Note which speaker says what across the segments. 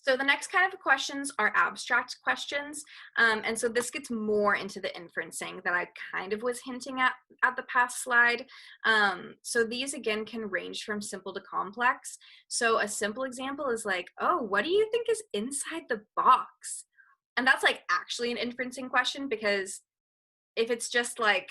Speaker 1: So the next kind of questions are abstract questions. And so this gets more into the inferencing that I kind of was hinting at the past slide. So these again can range from simple to complex. So a simple example is like, oh, what do you think is inside the box? And that's like actually an inferencing question, because if it's just like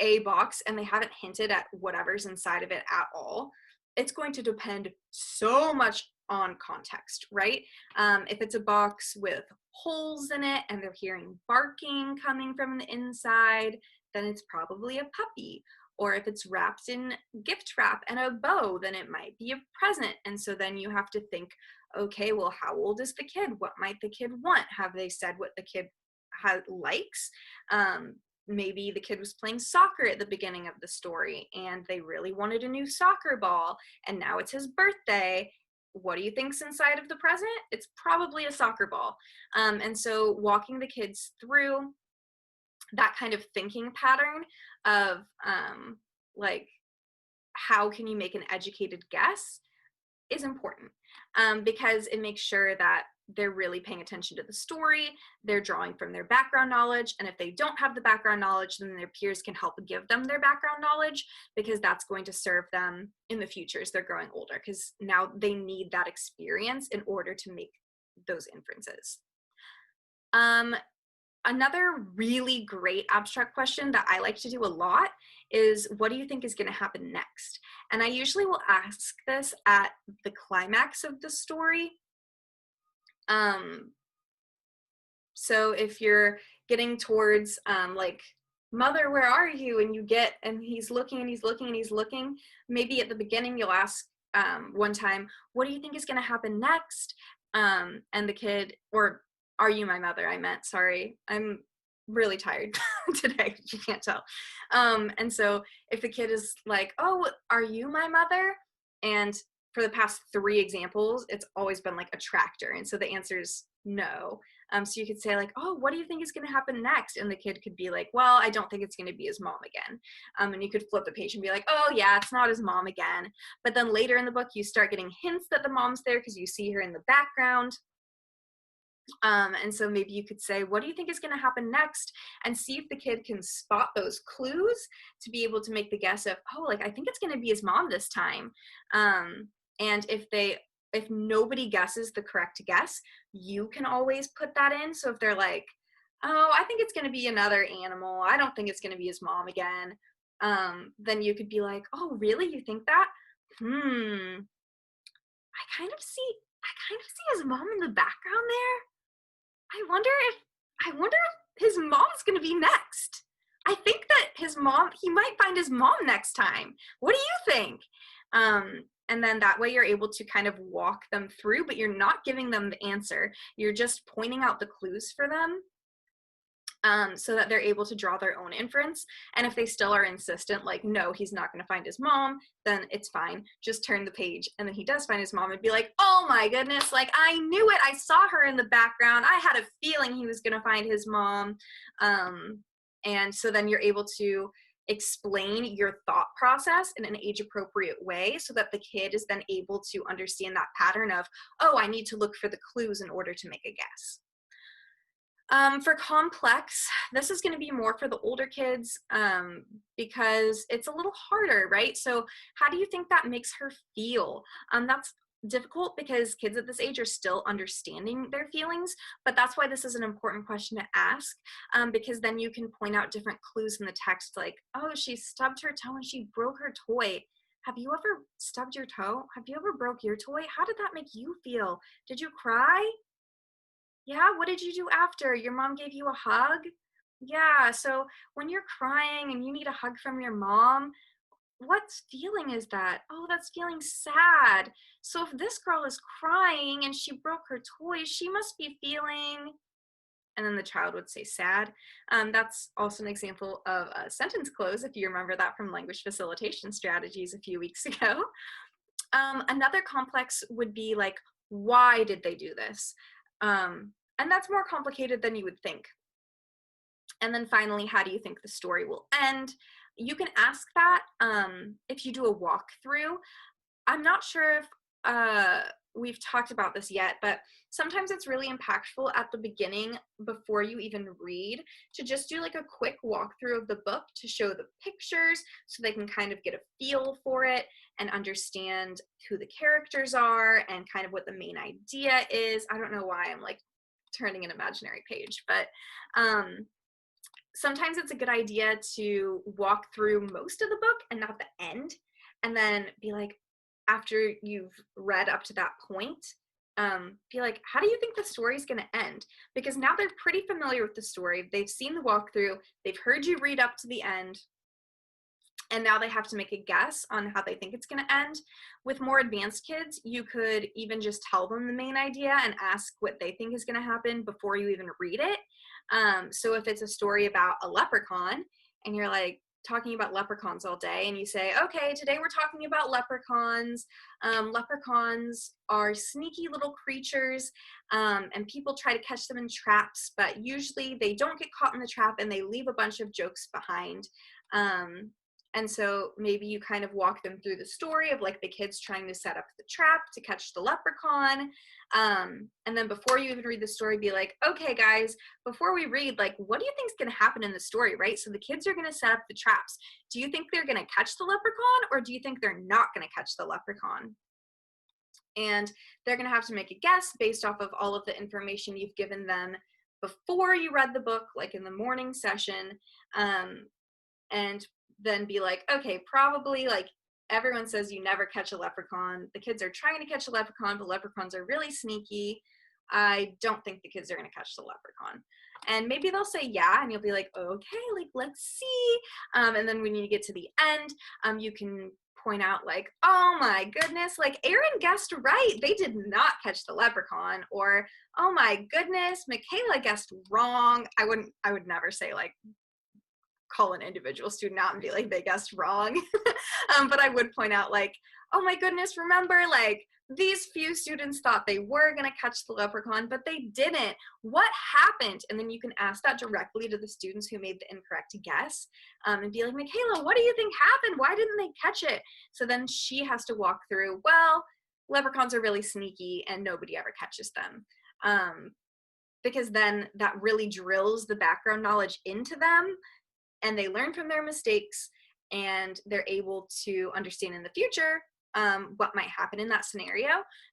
Speaker 1: a box and they haven't hinted at whatever's inside of it at all, it's going to depend so much on context, right? If it's a box with holes in it and they're hearing barking coming from the inside, then it's probably a puppy. Or if it's wrapped in gift wrap and a bow, then it might be a present. And so then you have to think, okay, well, how old is the kid? What might the kid want? Have they said what the kid likes? Maybe the kid was playing soccer at the beginning of the story and they really wanted a new soccer ball, and now it's his birthday. What do you think's inside of the present? It's probably a soccer ball. And so walking the kids through that kind of thinking pattern of like, how can you make an educated guess is important, because it makes sure that they're really paying attention to the story, they're drawing from their background knowledge, and if they don't have the background knowledge, then their peers can help give them their background knowledge, because that's going to serve them in the future as they're growing older, because now they need that experience in order to make those inferences. Another really great abstract question that I like to do a lot is, what do you think is going to happen next? And I usually will ask this at the climax of the story. So if you're getting towards like, mother, where are you? And he's looking and he's looking and he's looking, maybe at the beginning you'll ask one time, what do you think is going to happen next? And the kid, or are you my mother? I meant, sorry, I'm really tired today, you can't tell. And so if the kid is like, oh, are you my mother? And for the past 3 examples, it's always been like a tractor. And so the answer is no. So you could say like, oh, what do you think is going to happen next? And the kid could be like, well, I don't think it's going to be his mom again. And you could flip the page and be like, oh yeah, it's not his mom again. But then later in the book, you start getting hints that the mom's there because you see her in the background. And so maybe you could say, what do you think is going to happen next? And see if the kid can spot those clues to be able to make the guess of, oh, like, I think it's going to be his mom this time. And if nobody guesses the correct guess, you can always put that in. So if they're like, oh, I think it's going to be another animal, I don't think it's going to be his mom again, then you could be like, oh, really? You think that? I kind of see his mom in the background there. I wonder if his mom's going to be next. I think that he might find his mom next time. What do you think? And then that way you're able to kind of walk them through, but you're not giving them the answer. You're just pointing out the clues for them, so that they're able to draw their own inference. And if they still are insistent, like, no, he's not going to find his mom, then it's fine. Just turn the page, and then he does find his mom and be like, oh my goodness, like, I knew it. I saw her in the background. I had a feeling he was going to find his mom. And so then you're able to explain your thought process in an age-appropriate way so that the kid is then able to understand that pattern of, oh, I need to look for the clues in order to make a guess. For complex, this is going to be more for the older kids, because it's a little harder, right? So how do you think that makes her feel? That's difficult because kids at this age are still understanding their feelings, but that's why this is an important question to ask, because then you can point out different clues in the text, like, oh, she stubbed her toe and she broke her toy. Have you ever stubbed your toe? Have you ever broke your toy? How did that make you feel? Did you cry? Yeah, what did you do after? Your mom gave you a hug? Yeah, so when you're crying and you need a hug from your mom, what feeling is that? Oh, that's feeling sad. So if this girl is crying and she broke her toy, she must be feeling, and then the child would say sad. That's also an example of a sentence close, if you remember that from language facilitation strategies a few weeks ago. Another complex would be like, why did they do this? And that's more complicated than you would think. And then finally, how do you think the story will end? You can ask that if you do a walkthrough. I'm not sure if we've talked about this yet, but sometimes it's really impactful at the beginning before you even read to just do like a quick walkthrough of the book to show the pictures so they can kind of get a feel for it and understand who the characters are and kind of what the main idea is. I don't know why I'm like turning an imaginary page, but sometimes it's a good idea to walk through most of the book and not the end, and then be like, after you've read up to that point, be like, how do you think the story is going to end? Because now they're pretty familiar with the story. They've seen the walkthrough. They've heard you read up to the end. And now they have to make a guess on how they think it's going to end. With more advanced kids, you could even just tell them the main idea and ask what they think is going to happen before you even read it. So if it's a story about a leprechaun and you're like talking about leprechauns all day and you say, okay, today we're talking about leprechauns. Leprechauns are sneaky little creatures, and people try to catch them in traps, but usually they don't get caught in the trap and they leave a bunch of jokes behind. And so maybe you kind of walk them through the story of like the kids trying to set up the trap to catch the leprechaun. And then before you even read the story, be like, okay, guys, before we read, like, what do you think is going to happen in the story, right? So the kids are going to set up the traps. Do you think they're going to catch the leprechaun, or do you think they're not going to catch the leprechaun? And they're going to have to make a guess based off of all of the information you've given them before you read the book, like in the morning session. And then be like, okay, probably like everyone says you never catch a leprechaun. The kids are trying to catch a leprechaun, but leprechauns are really sneaky. I don't think the kids are going to catch the leprechaun. And maybe they'll say yeah, and you'll be like, okay, like, let's see. And then when you get to the end, you can point out like, oh my goodness, like Aaron guessed right. They did not catch the leprechaun. Or, oh my goodness, Michaela guessed wrong. I would never say like, call an individual student out and be like, they guessed wrong. But I would point out like, oh my goodness, remember like these few students thought they were going to catch the leprechaun, but they didn't. What happened? And then you can ask that directly to the students who made the incorrect guess, and be like, Michaela, what do you think happened? Why didn't they catch it? So then she has to walk through, well, leprechauns are really sneaky and nobody ever catches them. Because then that really drills the background knowledge into them, and they learn from their mistakes, and they're able to understand in the future what might happen in that scenario.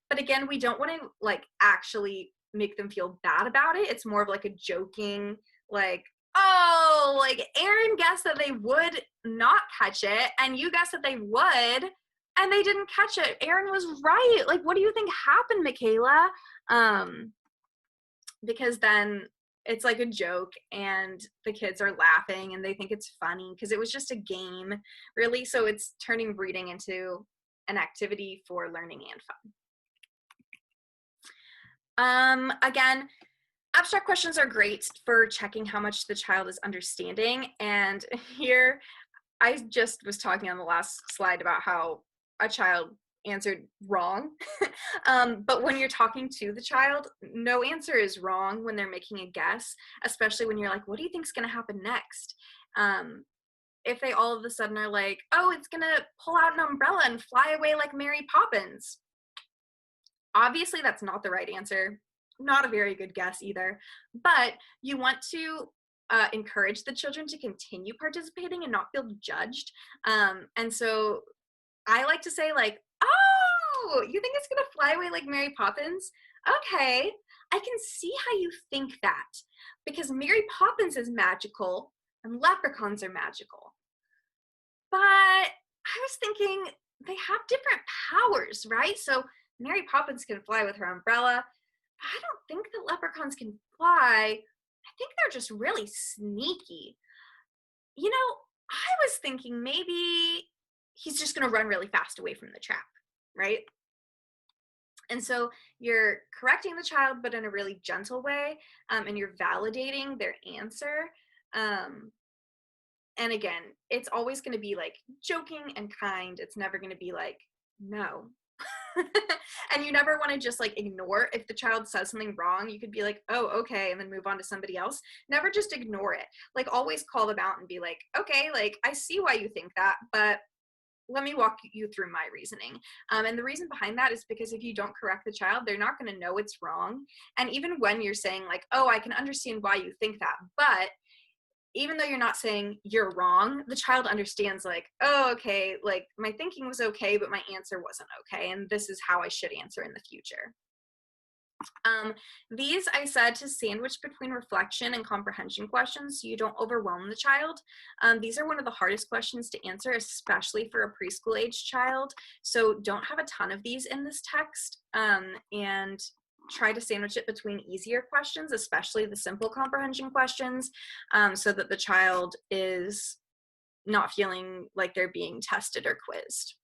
Speaker 1: But again, we don't want to like actually make them feel bad about it. It's more of like a joking, like, oh, like Aaron guessed that they would not catch it, and you guessed that they would, and they didn't catch it. Aaron was right. Like, what do you think happened, Michaela? Because then it's like a joke and the kids are laughing and they think it's funny because it was just a game, really. So it's turning reading into an activity for learning and fun. Again, abstract questions are great for checking how much the child is understanding. And here, I just was talking on the last slide about how a child answered wrong. But when you're talking to the child, no answer is wrong when they're making a guess, especially when you're like, what do you think is going to happen next? If they all of a sudden are like, oh, it's going to pull out an umbrella and fly away like Mary Poppins. Obviously, that's not the right answer. Not a very good guess either. But you want to encourage the children to continue participating and not feel judged. And so I like to say like, oh, you think it's going to fly away like Mary Poppins? Okay, I can see how you think that, because Mary Poppins is magical and leprechauns are magical. But I was thinking they have different powers, right? So Mary Poppins can fly with her umbrella. I don't think that leprechauns can fly. I think they're just really sneaky. You know, I was thinking maybe he's just going to run really fast away from the trap, right? And so you're correcting the child, but in a really gentle way, and you're validating their answer. And again, it's always going to be like joking and kind. It's never going to be like, no. And you never want to just like ignore if the child says something wrong. You could be like, oh, okay, and then move on to somebody else. Never just ignore it. Like always call them out and be like, okay, like I see why you think that, but let me walk you through my reasoning. And the reason behind that is because if you don't correct the child, they're not going to know it's wrong. And even when you're saying like, oh, I can understand why you think that, but even though you're not saying you're wrong, the child understands like, oh, okay, like my thinking was okay, but my answer wasn't okay. And this is how I should answer in the future. These I said to sandwich between reflection and comprehension questions so you don't overwhelm the child. These are one of the hardest questions to answer, especially for a preschool age child. So don't have a ton of these in this text, and try to sandwich it between easier questions, especially the simple comprehension questions, so that the child is not feeling like they're being tested or quizzed.